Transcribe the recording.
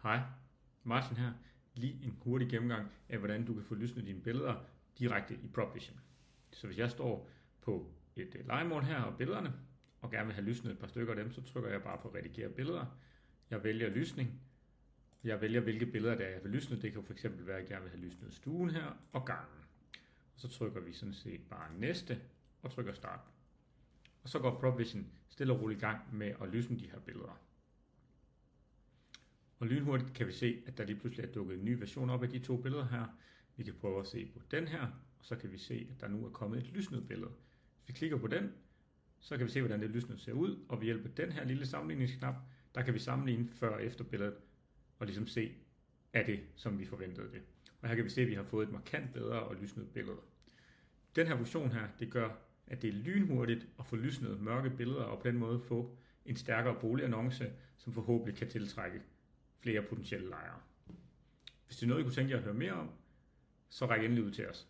Hej, Martin her. Lige en hurtig gennemgang af, hvordan du kan få lysnet dine billeder direkte i PropVision. Så hvis jeg står på et lejemål her og billederne, og gerne vil have lysnet et par stykker af dem, så trykker jeg bare på redigere billeder. Jeg vælger lysning. Jeg vælger, hvilke billeder der jeg vil lysne. Det kan fx være, at jeg gerne vil have lysnet stuen her og gangen. Og så trykker vi sådan set bare næste og trykker start. Og så går PropVision stille og roligt i gang med at lysne de her billeder. Og lynhurtigt kan vi se, at der lige pludselig er dukket en ny version op af de to billeder her. Vi kan prøve at se på den her, og så kan vi se, at der nu er kommet et lysnet billede. Hvis vi klikker på den, så kan vi se, hvordan det lysnet ser ud, og ved hjælp af den her lille sammenligningsknap, der kan vi sammenligne før og efter billedet, og ligesom se, er det, som vi forventede det. Og her kan vi se, at vi har fået et markant bedre og lysnet billede. Den her funktion her, det gør, at det er lynhurtigt at få lysnet mørke billeder, og på den måde få en stærkere boligannonce, som forhåbentlig kan tiltrække flere potentielle lejere. Hvis det er noget, I kunne tænke jer at høre mere om, så ræk endelig ud til os.